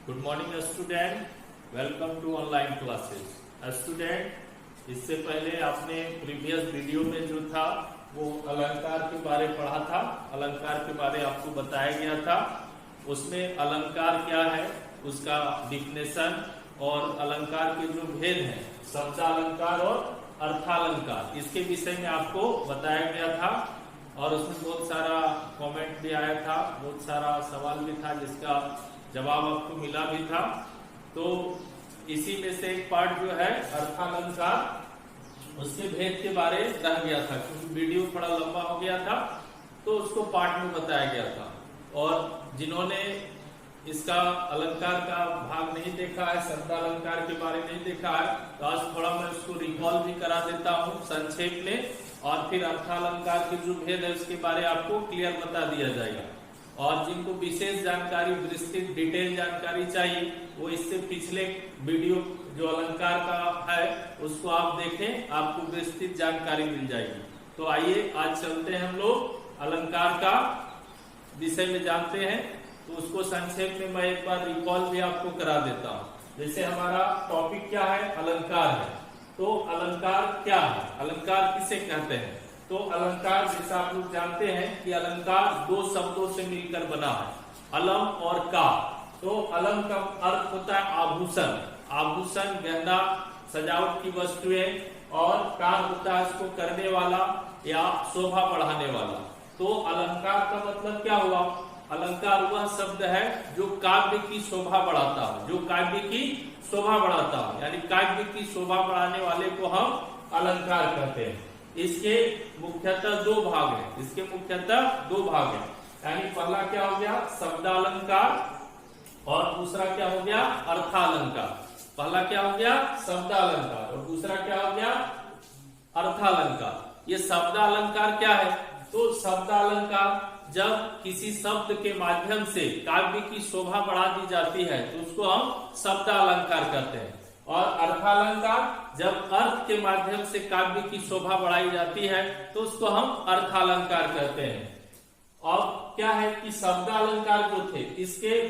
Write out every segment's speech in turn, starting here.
Good morning student, welcome to online classes. Student, इससे पहले आपने प्रीवियस वीडियो में जो था वो अलंकार के बारे पढ़ा था। अलंकार के बारे आपको बताया गया था। उसमें अलंकार क्या है, उसका डिफिनेशन और अलंकार के जो भेद हैं, शब्दालंकार और अर्थालंकार, इसके विषय में आपको बताया गया था। और उसमें बहुत सारा कमेंट भी आया था, बहुत सारा सवाल भी था जिसका जवाब आपको मिला भी था। तो इसी में से एक पार्ट जो है अर्थालंकार, उसके भेद के बारे रह गया था क्योंकि वीडियो थोड़ा लंबा हो गया था, तो उसको पार्ट में बताया गया था। और जिन्होंने इसका अलंकार का भाग नहीं देखा है, शब्दालंकार के बारे नहीं देखा है, तो आज थोड़ा मैं उसको रिकॉल भी करा देता हूँ संक्षेप में, और फिर अर्थालंकार के जो भेद है उसके बारे आपको क्लियर बता दिया जाएगा। और जिनको विशेष जानकारी, विस्तृत डिटेल जानकारी चाहिए, वो इससे पिछले वीडियो जो अलंकार का है उसको आप देखें, आपको विस्तृत जानकारी मिल जाएगी। तो आइए आज चलते हैं हम लोग अलंकार का विषय में जानते हैं। तो उसको संक्षेप में मैं एक बार रिकॉल भी आपको करा देता हूँ। जैसे हमारा टॉपिक क्या है, अलंकार है। तो अलंकार क्या है, अलंकार किसे कहते हैं? तो अलंकार जैसा आप लोग जानते हैं कि अलंकार दो शब्दों से मिलकर बना है, अलम और का। तो अलम का अर्थ होता है आभूषण, आभूषण, गहना, सजावट की वस्तुएं, और कार होता है इसको करने वाला या शोभा बढ़ाने वाला। तो अलंकार का मतलब क्या हुआ? अलंकार वह शब्द है जो काव्य की शोभा बढ़ाता है, जो काव्य की शोभा बढ़ाता है, यानी काव्य की शोभा बढ़ाने वाले को हम अलंकार कहते हैं। इसके मुख्यतः दो भाग हैं, इसके मुख्यतः दो भाग हैं। यानी पहला क्या हो गया, शब्दालंकार, और दूसरा क्या हो गया, अर्थालंकार। पहला क्या हो गया, शब्दालंकार, और दूसरा क्या हो गया, अर्थालंकार। ये शब्दालंकार क्या है? तो शब्दालंकार जब किसी शब्द के माध्यम से काव्य की शोभा बढ़ा दी जाती है तो उसको हम शब्दालंकार कहते हैं। और अर्थालंकार जब अर्थ के माध्यम से काव्य की शोभा बढ़ाई जाती है तो उसको हम अर्थालंकार कहते हैं। और क्या है कि शब्दालंकार जो थे इसके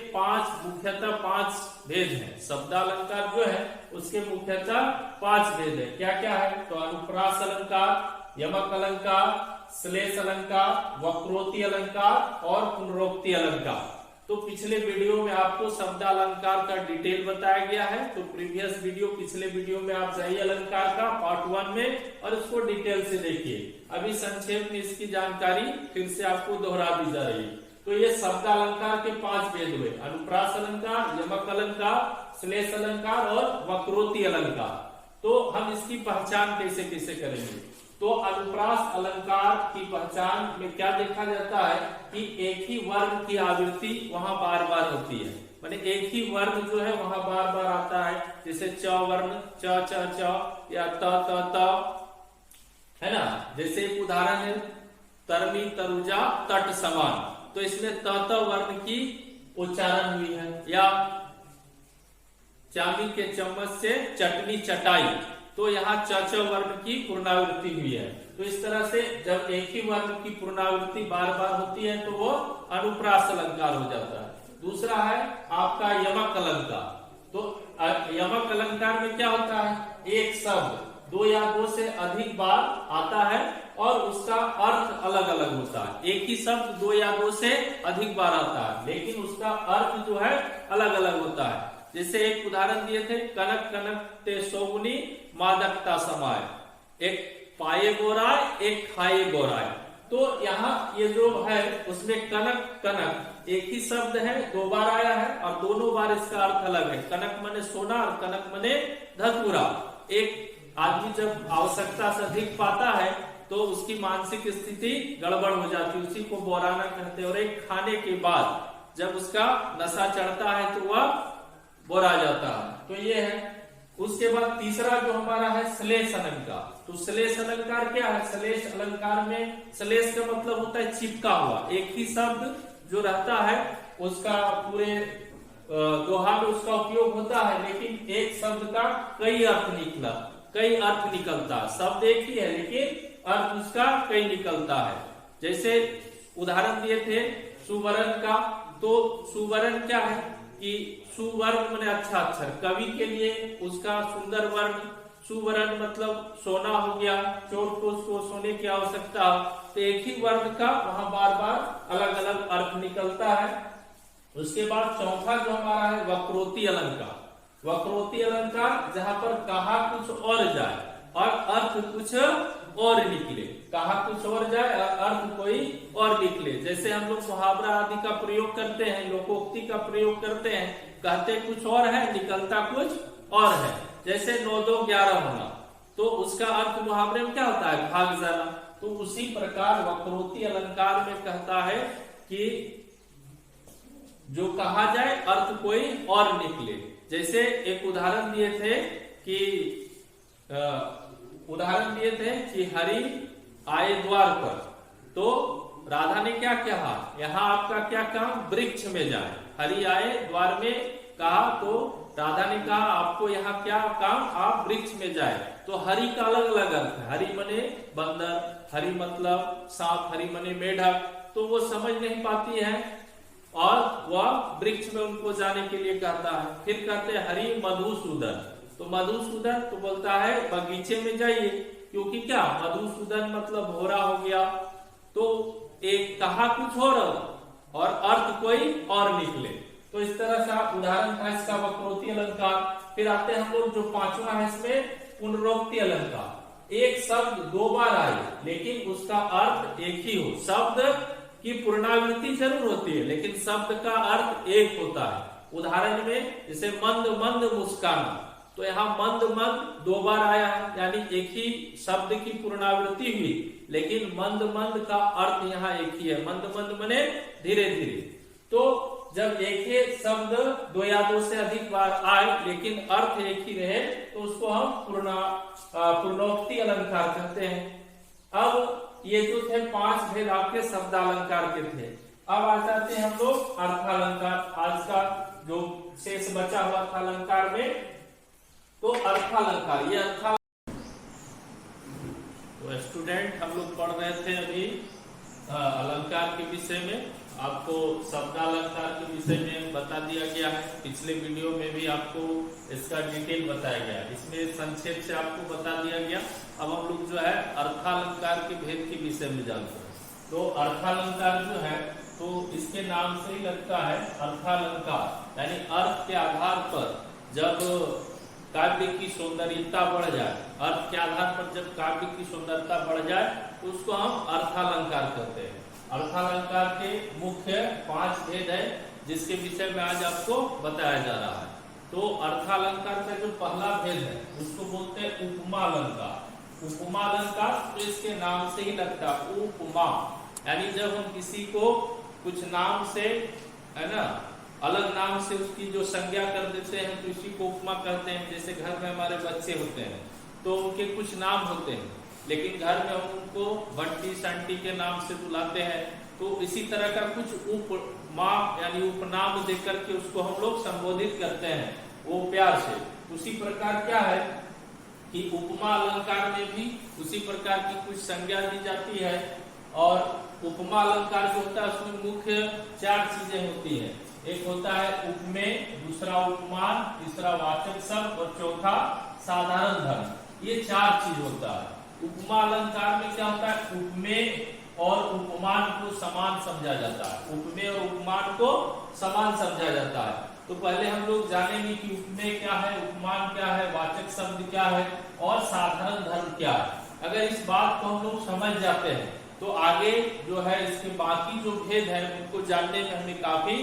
मुख्यतः पांच भेद हैं। शब्दालंकार जो है उसके मुख्यतः पांच भेद है। क्या क्या है? तो अनुप्रास अलंकार, यमक अलंकार, श्लेष अलंकार, वक्रोक्ति अलंकार और पुनरोक्ति अलंकार। तो पिछले वीडियो में आपको शब्दालंकार का डिटेल बताया गया है। तो प्रीवियस वीडियो, पिछले वीडियो में आप जाइए अलंकार का पार्ट 1 में और इसको डिटेल से देखिए। अभी संक्षेप में इसकी जानकारी फिर से आपको दोहरा दी जा रही है। तो ये शब्दालंकार के पांच भेद हुए, अनुप्रास अलंकार, यमक अलंकार, श्लेष अलंकार और वक्रोक्ति अलंकार। तो हम इसकी पहचान कैसे कैसे करेंगे? तो अनुप्रास अलंकार की पहचान में क्या देखा जाता है कि एक ही वर्ण की आवृत्ति वहां बार बार होती है, माने एक ही वर्ण जो है वहां बार बार आता है। जैसे च वर्ण, च च च, या त त त, है ना। जैसे एक उदाहरण है तरमी तरुजा तट समान, तो इसमें त त वर्ण की उच्चारण हुई है। या चाबी के चम्मच से चटनी चटाई, तो यहाँ च च वर्ण की पूर्णावृत्ति हुई है। तो इस तरह से जब एक ही वर्ण की पूर्णावृत्ति बार बार होती है तो वो अनुप्रास अलंकार हो जाता है। दूसरा है आपका यमक अलंकार। तो यमक अलंकार में क्या होता है, एक शब्द दो या दो से अधिक बार आता है और उसका अर्थ अलग अलग होता है। एक ही शब्द दो या दो से अधिक बार आता है लेकिन उसका अर्थ जो है अलग अलग होता है। जैसे एक उदाहरण दिए थे, कनक कनक ते सोगुनी मादकता समाय, एक पाए गोराय एक खाए गोराय। तो यहाँ ये जो है उसमें कनक कनक एक ही शब्द है, दो बार आया है और दोनों बार इसका अर्थ अलग है। कनक मने सोना और कनक मने धतूरा। एक आदमी जब आवश्यकता से अधिक पाता है तो उसकी मानसिक स्थिति गड़बड़ हो जाती है, उसी को बोराना कहते हैं। और एक खाने के बाद जब उसका नशा चढ़ता है तो वह बोरा जाता है। तो ये है। उसके बाद तीसरा जो हमारा है श्लेष अलंकार। तो श्लेष अलंकार क्या है? श्लेष अलंकार में श्लेष का मतलब होता है चिपका हुआ, एक ही शब्द जो रहता है उसका पूरे दोहा में उसका उपयोग होता है, लेकिन एक शब्द का कई अर्थ निकलता है। शब्द एक ही है लेकिन अर्थ उसका कई निकलता है। जैसे उदाहरण दिए थे सुवर्ण का, तो सुवर्ण क्या है? कि सुवर्ण माने अच्छा अक्षर, कवि के लिए उसका सुंदर वर्ण, सुवर्ण मतलब सोना हो गया, चोट को उसको सोने की आवश्यकता हो, तो एक ही वर्ण का वहां बार बार अलग अलग अर्थ निकलता है। उसके बाद चौथा जो हमारा है वक्रोक्ति अलंकार। वक्रोक्ति अलंकार जहां पर कहा कुछ और जाए और अर्थ कुछ और निकले, कहा कुछ और जाए और अर्थ कोई और निकले। जैसे हम लोग मुहावरा आदि का प्रयोग करते हैं, लोकोक्ति का प्रयोग करते हैं, कहते कुछ और है, निकलता कुछ और है। जैसे 9 2 11 होना, तो उसका अर्थ मुहावरे में क्या होता है, भाग जाना। तो उसी प्रकार वक्रोक्ति अलंकार में कहता है कि जो कहा जाए अर्थ कोई और निकले। जैसे एक उदाहरण दिए थे कि हरि आए द्वार पर, तो राधा ने क्या कहा, यहाँ आपका क्या काम, वृक्ष में जाए। हरि आए द्वार में कहा तो राधा ने कहा आपको यहाँ क्या काम, आप वृक्ष में जाए। तो हरि का अलग अलग अर्थ है, हरि मने बंदर, हरि मतलब सांप, हरि मने मेढक, तो वो समझ नहीं पाती है और वह वृक्ष में उनको जाने के लिए कहता है। फिर कहते हैं हरि मधुसूदन, तो मधुसूदन तो बोलता है बगीचे में जाइए, क्योंकि क्या मधुसूदन मतलब भोरा हो गया। तो एक कहा कुछ और अर्थ कोई और निकले। तो इस तरह से उदाहरण था इसका वक्रोक्ति अलंकार। फिर आते हैं हम लोग जो पांचवा है इसमें पुनरोक्ति अलंकार। एक शब्द 2 बार आए लेकिन उसका अर्थ एक ही हो। शब्द की पुनरावृत्ति जरूर होती है लेकिन शब्द का अर्थ एक होता है। उदाहरण में जैसे मंद मंद मुस्काना, तो यहाँ मंद मंद 2 बार आया है, यानी एक ही शब्द की पुनरावृत्ति हुई, लेकिन मंद मंद का अर्थ यहाँ एक ही है। मंद मंद मने धीरे धीरे। तो जब एक ही शब्द 2 या 2 से अधिक बार आए लेकिन अर्थ एक ही रहे तो उसको हम पुनरोक्ति अलंकार कहते हैं। अब ये जो थे 5 भेद आपके शब्दालंकार के थे। अब आ जाते हैं हम लोग अर्थालंकार। आज का जो शेष बचा हुआ था अलंकार में, तो अर्थालंकार, ये तो स्टूडेंट हम लोग पढ़ रहे थे अभी अलंकार के विषय में। आपको शब्दालंकार के विषय में बता दिया गया है, पिछले वीडियो में भी आपको इसका डिटेल बताया गया, इसमें संक्षेप से आपको बता दिया गया। अब हम लोग जो है अर्थालंकार के भेद के विषय में जानते हैं। तो अर्थालंकार जो है तो इसके नाम से ही लगता है अर्थालंकार, यानी अर्थ के आधार पर जब काव्य की सौंदर्यता बढ़ जाए, अर्थ के आधार पर जब काव्य की सुंदरता बढ़ जाए तो उसको हम अर्थालंकार कहते हैं। अर्थालंकार के मुख्य 5 भेद है जिसके विषय में आज आपको बताया जा रहा है। तो अर्थालंकार का जो पहला भेद है उसको बोलते हैं उपमा अलंकार। उपमा अलंकार तो इसके नाम से ही लगता है, उपमा, यानी जब हम किसी को कुछ नाम से, है ना, अलग नाम से उसकी जो संज्ञा कर देते हैं तो इसी को उपमा कहते हैं। जैसे घर में हमारे बच्चे होते हैं तो उनके कुछ नाम होते हैं, लेकिन घर में हम उनको बंटी संटी के नाम से बुलाते हैं। तो इसी तरह का कुछ उपमा यानी उपनाम देकर के उसको हम लोग संबोधित करते हैं वो प्यार से। उसी प्रकार क्या है कि उपमा अलंकार में भी उसी प्रकार की कुछ संज्ञा दी जाती है। और उपमा अलंकार जो होता है उसमें मुख्य 4 चीजें होती है। एक होता है उपमेय, दूसरा उपमान, तीसरा वाचक शब्द और चौथा साधारण धर्म। ये 4 चीज होता है। उपमा अलंकार में क्या होता है, उपमेय और उपमान को समान समझा जाता है। उपमेय और उपमान को समान समझा जाता है। तो पहले हम लोग जानेंगे कि उपमेय क्या है, उपमान क्या है, वाचक शब्द क्या है और साधारण धर्म क्या है। अगर इस बात को हम लोग समझ जाते हैं तो आगे जो है इसके बाकी जो भेद है उनको जानने में हमें काफी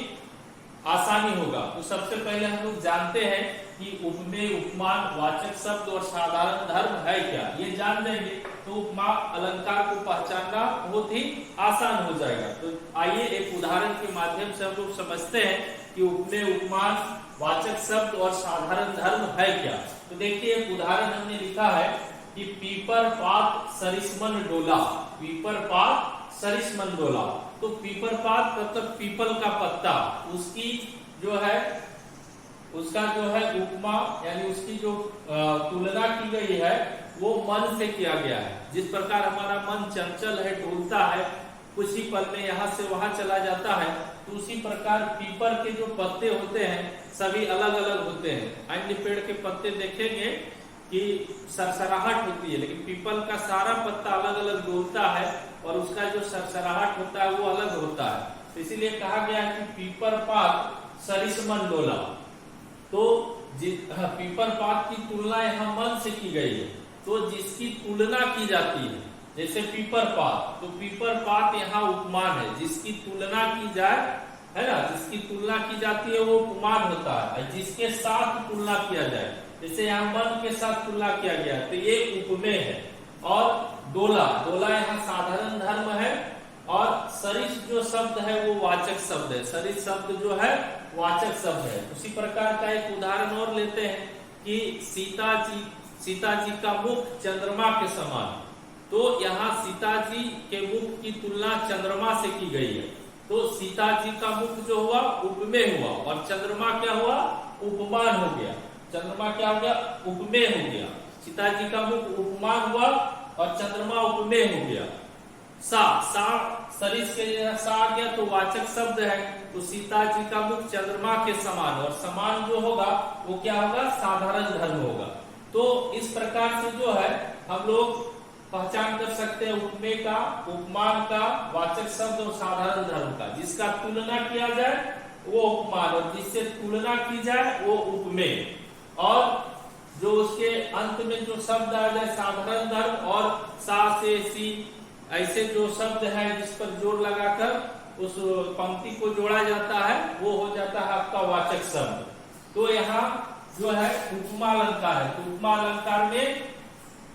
आसानी होगा। तो सबसे पहले हम लोग जानते हैं कि उपमेय, उपमान, वाचक शब्द और साधारण धर्म है क्या, ये जान लेंगे तो उपमा अलंकार को पहचानना बहुत ही आसान हो जाएगा। तो आइए एक उदाहरण के माध्यम से हम लोग समझते हैं कि उपमेय, उपमान, वाचक शब्द और साधारण धर्म है क्या। तो देखिए एक उदाहरण हमने लिखा है कि पीपर पात सरिसमन डोला। पीपर पात सरिसमन डोला, तो पीपर पात मतलब पीपल का पत्ता, उसकी जो है उसका जो है उपमा यानी उसकी जो तुलना की गई है वो मन से किया गया है। जिस प्रकार हमारा मन चंचल है, डोलता है, कुछ ही पल में यहाँ से वहां चला जाता है। तो उसी प्रकार पीपल के जो पत्ते होते हैं सभी अलग अलग होते हैं। अन्य पेड़ के पत्ते देखेंगे कि सरसराहट होती है, लेकिन पीपल का सारा पत्ता अलग अलग डोलता है और उसका जो सरसराहट होता है वो अलग होता है। तो इसीलिए कहा गया है कि पीपल पात सरिसमन डोला। तो पीपल पात की तुलना यहाँ मन से की गई है। तो जिसकी तुलना की जाती है, जैसे पीपल पात, तो पीपल पात यहाँ उपमान है। जिसकी तुलना की जाए, है ना, जिसकी तुलना की जाती है वो उपमान होता है। जिसके साथ तुलना किया जाए, जैसे यहाँ मन के साथ तुलना किया गया तो ये उपमेय है। और डोला, डोला यहाँ साधारण धर्म है। और सरिस जो शब्द है वो वाचक शब्द है। सरिस शब्द जो है वाचक शब्द है। उसी प्रकार का एक उदाहरण और लेते हैं कि सीता जी का मुख चंद्रमा के समान। तो यहाँ सीता जी के मुख की तुलना चंद्रमा से की गई है। तो सीता जी का मुख जो हुआ उपमेय हुआ और चंद्रमा क्या हुआ, उपमान हो गया। चंद्रमा क्या हो गया, उपमेय हो गया। सीता जी का मुख उपमान हुआ और चंद्रमा उपमेय हो गया। सा सरिस के सा आ गया तो वाचक शब्द है। तो सीता जी का मुख चंद्रमा के समान, और समान जो होगा वो क्या होगा, साधारण धर्म होगा। तो इस प्रकार से जो है हम लोग पहचान कर सकते हैं उपमेय का, उपमान का, वाचक शब्द और साधारण धर्म का। जिसका तुलना किया जाए वो उपमान और जिससे तुलना की जाए वो उपमेय। और जो उसके अंत में जो शब्द आ जाए साधारण धर्म और सा से सी, ऐसे जो शब्द है जिस पर जोड़ लगाकर उस पंक्ति को जोड़ा जाता है वो हो जाता है आपका वाचक शब्द। तो यहाँ जो है उपमा अलंकार है। तो उपमा अलंकार में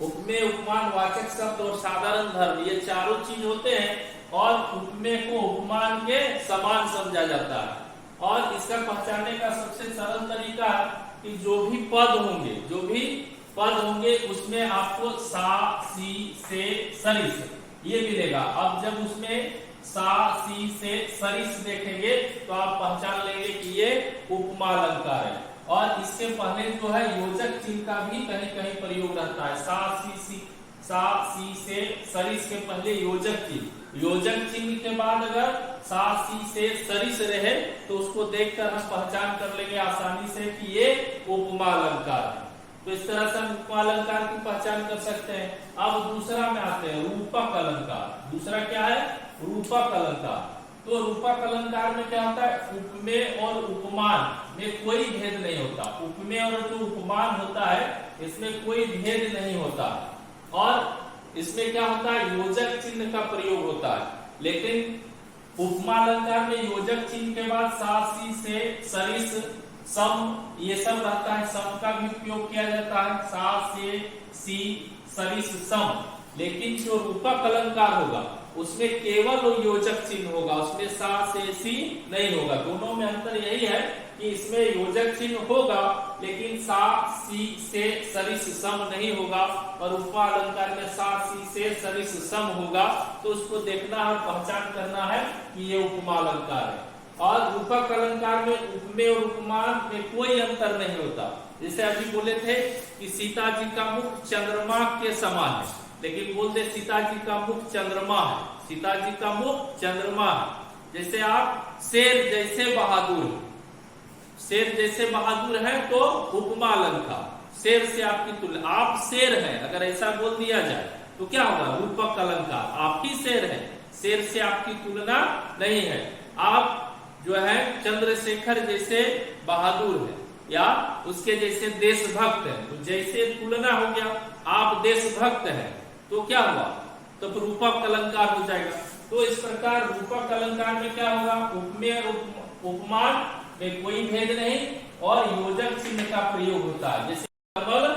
उपमेय, उपमान, वाचक शब्द और साधारण धर्म ये चारों चीज होते हैं। और उपमेय को उपमान के समान समझा जाता है। और इसका पहचानने का सबसे सरल तरीका कि जो भी पद होंगे उसमें आपको सा, सी, से, सरिस ये मिलेगा। अब जब उसमें सा, सी, से, सरिस देखेंगे तो आप पहचान लेंगे कि ये उपमा अलंकार है। और इसके पहले जो है योजक चिन्ह का भी कहीं कहीं प्रयोग रहता है। सा, सी, से, सरिस के पहले योजक चिन्ह, योजक चिन्ह के बाद अगर सा, सी, से, सरिस रहे तो उसको देखकर हम पहचान कर लेंगे आसानी से कि ये उपमा अलंकार है। तो इस तरह से हम उपमा अलंकार की पहचान कर सकते हैं। अब दूसरा में आते हैं रूपक अलंकार। दूसरा क्या है, रूपक अलंकार। तो रूपक अलंकार में क्या होता है, उपमेय और उपमान में कोई भेद नहीं होता। उपमेय और जो उपमान होता है इसमें कोई भेद नहीं होता। और इसमें क्या होता है, योजक चिन्ह का प्रयोग होता है। लेकिन उपमा अलंकार में योजक चिन्ह के बाद सा, सी, से, सरिस, सम ये सब रहता है। सम का भी उपयोग किया जाता है, सा, से, सी, सरिस, सम। लेकिन जो रूपक अलंकार होगा उसमें केवल योजक चिन्ह होगा, उसमें सा, से, सी नहीं होगा। दोनों में अंतर यही है कि इसमें योजक चिन्ह होगा लेकिन सा, सी, से, सरिस, सम नहीं होगा। और उपमा अलंकार में सा, सी, से, सरिस, सम होगा। तो उसको देखना और पहचान करना है कि ये उपमा अलंकार है। और रूपक अलंकार में उपमेय और उपमान में कोई अंतर नहीं होता। जैसे अभी बोले थे कि सीता जी का मुख चंद्रमा के समान है, लेकिन बोलते सीता जी का मुख चंद्रमा है, सीता जी का मुख चंद्रमा है। जैसे आप शेर जैसे बहादुर है, शेर जैसे बहादुर है तो उपमा अलंकार, शेर से आपकी तुलना, आप शेर हैं अगर ऐसा बोल दिया जाए तो क्या होगा, रूपक अलंकार। आप ही शेर हैं, शेर से आपकी तुलना नहीं है। आप जो है चंद्रशेखर जैसे बहादुर है या उसके जैसे देशभक्त है, तो जैसे तुलना हो गया, आप देशभक्त हैं तो क्या हुआ, तो रूपक अलंकार हो जाएगा। तो इस प्रकार रूपक अलंकार में क्या होगा, उपमेय और उपमान में कोई भेद नहीं और योजक चिन्ह का प्रयोग होता है। जैसे कमल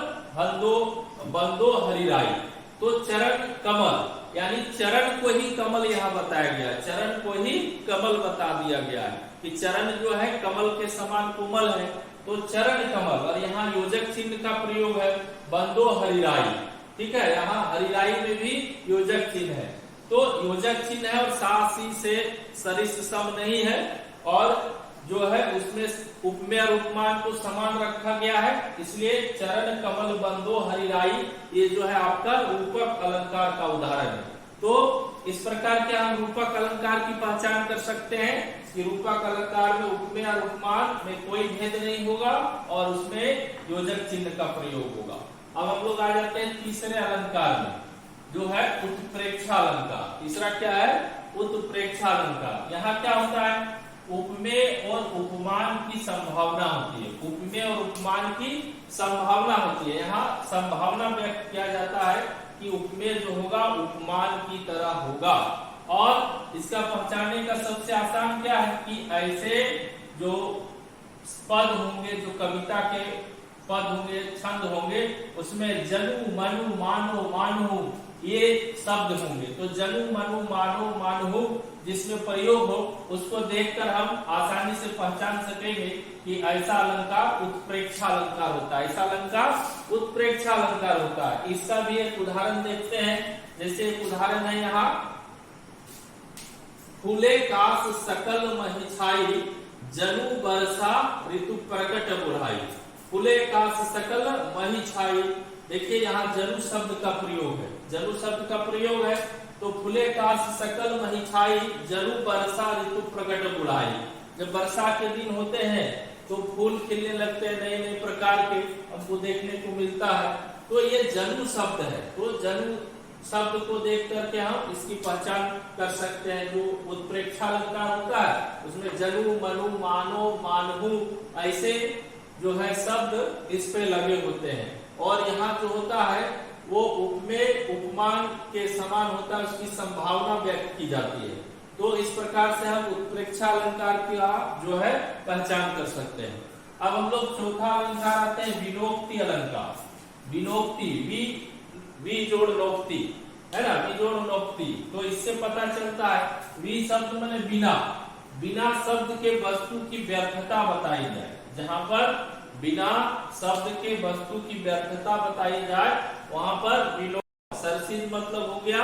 बंदो हरिराई, तो चरण कमल यानी चरण को ही कमल यहाँ बताया गया, चरण को ही कमल बता दिया गया है कि चरण जो है कमल के समान कोमल है, तो चरण कमल। और यहाँ योजक चिन्ह का प्रयोग है बंदो हरिराई, ठीक है, यहाँ हरिराई में भी योजक चिन्ह है। तो योजक चिन्ह है और सा, सी, से, सरिस, सम नहीं है। और जो है उसमें उपमेय और उपमान को समान रखा गया है, इसलिए चरण कमल बंदो हरिराई ये जो है आपका रूपक अलंकार का उदाहरण है। तो इस प्रकार के हम रूपक अलंकार की पहचान कर सकते हैं कि रूपक अलंकार में उपमेय और उपमान में कोई भेद नहीं होगा और उसमें योजक चिन्ह का प्रयोग होगा। अब हम लोग आ जाते हैं तीसरे अलंकार में, जो है उत्प्रेक्षा अलंकार। तीसरा क्या है? उत्प्रेक्षा अलंकार। यहाँ क्या होता है? उपमेय और उपमान की संभावना होती है। उपमेय और उपमान की संभावना होती है। यहाँ संभावना व्यक्त किया जाता है कि उपमेय जो होगा उपमान की तरह होगा। और इसका पहचानने का सबसे आसान क्या है कि ऐसे जो पद होंगे, जो कविता के पद होंगे, छंद होंगे, उसमें जनु मनु मानो मानु ये शब्द होंगे। तो जनु मनु मानो मानु जिसमें प्रयोग हो, उसको देखकर हम आसानी से पहचान सकेंगे कि ऐसा अलंकार उत्प्रेक्षा अलंकार होता है, ऐसा अलंकार उत्प्रेक्षा अलंकार होता है। इसका भी एक उदाहरण देखते हैं। जैसे एक उदाहरण है यहाँ, फूले काश सकल महिछाई जनु बरसा ऋतु प्रकट बुढ़ाई। फूले काश सकल महिछाई, देखिए यहाँ जनु शब्द का प्रयोग है। जनु शब्द का प्रयोग है तो फूले काश सकल महिछाई जनु बरसा ऋतु प्रकट बुढ़ाई। जब वर्षा के दिन होते हैं तो फूल खिलने लगते हैं, नए नए प्रकार के हमको देखने को मिलता है। तो ये जनु शब्द है। तो जनु शब्द को देख करके हम इसकी पहचान कर सकते हैं। जो उत्प्रेक्षा अलंकार होता है उसमें जनु मनु मानो मानहु ऐसे जो है शब्द इस पे लगे होते हैं। और यहाँ जो होता है वो उपमेय उपमान के समान होता है, उसकी संभावना व्यक्त की जाती है। तो इस प्रकार से हम उत्प्रेक्षा अलंकार का जो है पहचान कर सकते हैं। अब हम लोग चौथा अलंकार आते हैं विनोक्ति अलंकार। विनोक्ति, वी जोड़ लोक्ति है ना, वी जोड़ लोक्ति। तो इससे पता चलता है वी शब्द माने बिना, बिना शब्द के वस्तु की व्यर्थता बताई जाए। जहां पर बिना शब्द के वस्तु की व्यर्थता बताई जाए वहां पर विलोप। सरसिज मतलब हो गया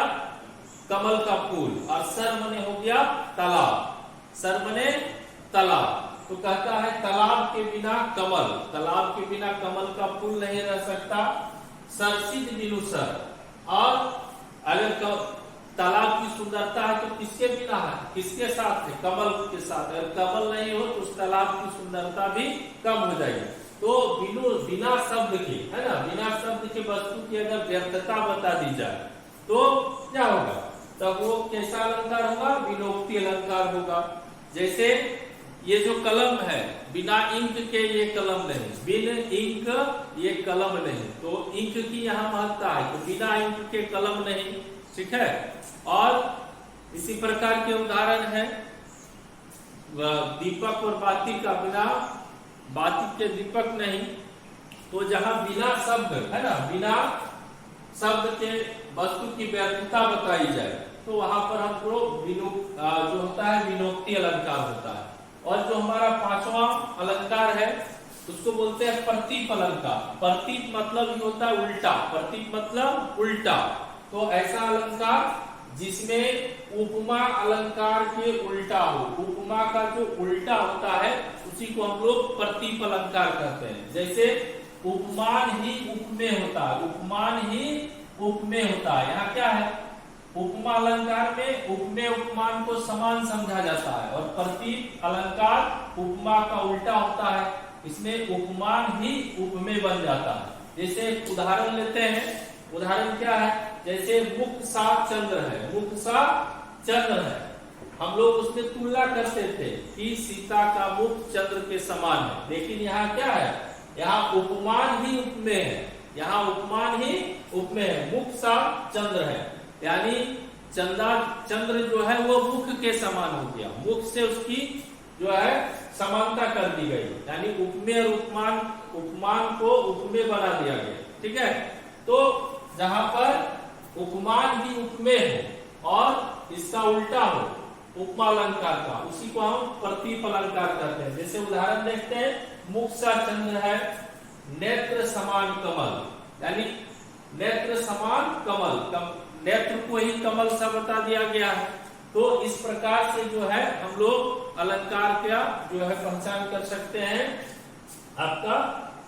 कमल का फूल और सर मने हो गया तालाब। सर मने तालाब। तो कहता है तालाब के बिना कमल, तालाब के बिना कमल का फूल नहीं रह सकता। सरसिज बिनु सर। और अगर तालाब की सुंदरता है तो किसके बिना है? किसके साथ है? कमल के साथ। अगर कमल नहीं हो तो उस तालाब की सुंदरता भी कम हो जाएगी। तो बिना शब्द के है ना, बिना शब्द के वस्तु की अगर व्यर्थता बता दी जाए तो क्या होगा? तब वो कैसा अलंकार होगा? विनोक्ति अलंकार होगा। जैसे ये जो कलम है, बिना इंक के ये कलम नहीं, बिन इंक ये कलम नहीं। तो इंक की यहाँ महत्ता है, तो बिना इंक के कलम नहीं। ठीक है। और इसी प्रकार के उदाहरण है दीपक और बाती का, बिना बाती के दीपक नहीं। तो जहां बिना शब्द है ना, बिना शब्द के वस्तु की व्यर्थता बताई जाए तो वहां पर हमको जो होता है विनोक्ति अलंकार होता है। और जो हमारा पांचवा अलंकार है उसको बोलते हैं प्रतीप अलंकार। प्रतीप मतलब ही होता है उल्टा, प्रतीप मतलब उल्टा। तो ऐसा अलंकार जिसमें उपमा अलंकार के उल्टा हो, उपमा का जो उल्टा होता है उसी को हम लोग प्रतीप अलंकार कहते हैं। जैसे उपमान ही उपमेय होता है, उपमान ही उपमेय होता है। यहाँ क्या है? उपमा अलंकार में उपमेय उपमान को समान समझा जाता है और प्रतीप अलंकार उपमा का उल्टा होता है, इसमें उपमान ही उपमेय बन जाता है। जैसे एक उदाहरण लेते हैं। उदाहरण क्या है? जैसे मुख सा चंद्र है, मुख सा चंद्र है। हम लोग उसमें तुलना करते थे कि सीता का मुख चंद्र के समान है, लेकिन यहाँ क्या है? यहाँ उपमान ही उपमेय है। यहाँ उपमान ही उपमेय है। मुख सा चंद्र है, यानी चंद्र जो है वो मुख के समान हो गया, मुख से उसकी जो है समानता कर दी गई, यानी उपमेय और उपमान को उपमेय बना दिया गया। ठीक है। तो जहां पर उपमान ही उपमेय हो और इसका उल्टा हो उपमा अलंकार का, उसी को हम प्रतीप अलंकार कहते हैं। जैसे उदाहरण देखते हैं, मुख सा चंद्र है, नेत्र समान कमल, यानी नेत्र समान कमल, नेत्र को ही कमल सा बता दिया गया है। तो इस प्रकार से जो है हम लोग अलंकार का जो है पहचान कर सकते हैं आपका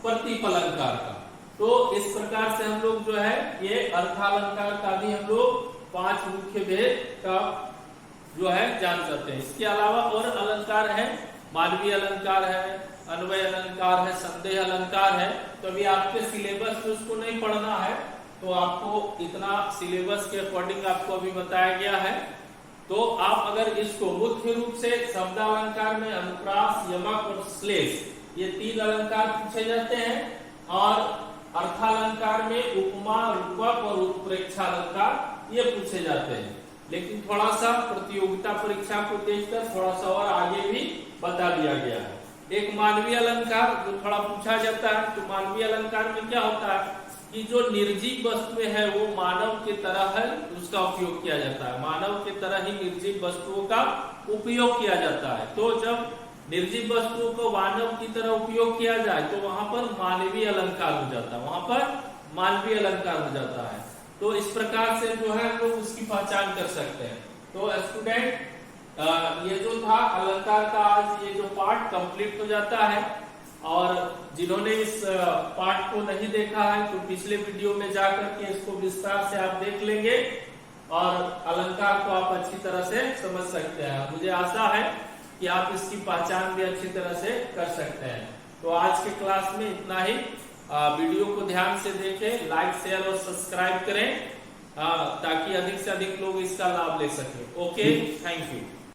प्रतीप अलंकार का। तो इस प्रकार से हम लोग जो है ये अर्थालंकार का भी हम लोग 5 मुख्य भेद का जो है जान सकते हैं। इसके अलावा और अलंकार है, मानवीय अलंकार है, अन्वय अलंकार है, संदेह अलंकार है। तो अभी आपके सिलेबस में उसको नहीं पढ़ना है, तो आपको इतना सिलेबस के अकॉर्डिंग आपको अभी बताया गया है। तो आप अगर इसको मुख्य रूप से शब्दालंकार में अनुप्रास, यमक और श्लेष ये 3 अलंकार पूछे जाते हैं, और अर्थालंकार में उपमा, रूपक और उत्प्रेक्षा अलंकार ये पूछे जाते हैं। लेकिन थोड़ा सा प्रतियोगिता परीक्षा को देखकर थोड़ा सा और आगे भी बता दिया गया है। एक मानवीय अलंकार जो थोड़ा पूछा जाता है, तो मानवीय अलंकार में क्या होता है कि जो निर्जीव वस्तुएं है वो मानव के तरह है, उसका उपयोग किया जाता है। मानव के तरह ही निर्जीव वस्तुओं का उपयोग किया जाता है। तो जब निर्जीव वस्तुओं को मानव की तरह उपयोग किया जाए तो वहां पर मानवीय अलंकार हो जाता है, वहां पर मानवीय अलंकार हो जाता है। तो इस प्रकार से जो है लोग उसकी पहचान कर सकते हैं। तो स्टूडेंट ये जो था अलंकार का आज ये जो पार्ट कंप्लीट हो जाता है, और जिन्होंने इस पार्ट को नहीं देखा है तो पिछले वीडियो में जाकर के इसको विस्तार से आप देख लेंगे और अलंकार को आप अच्छी तरह से समझ सकते हैं। मुझे आशा है कि आप इसकी पहचान भी अच्छी तरह से कर सकते हैं। तो आज के क्लास में इतना ही। वीडियो को ध्यान से देखें, लाइक, शेयर और सब्सक्राइब करें, ताकि अधिक से अधिक लोग इसका लाभ ले सकें। Okay, thank you.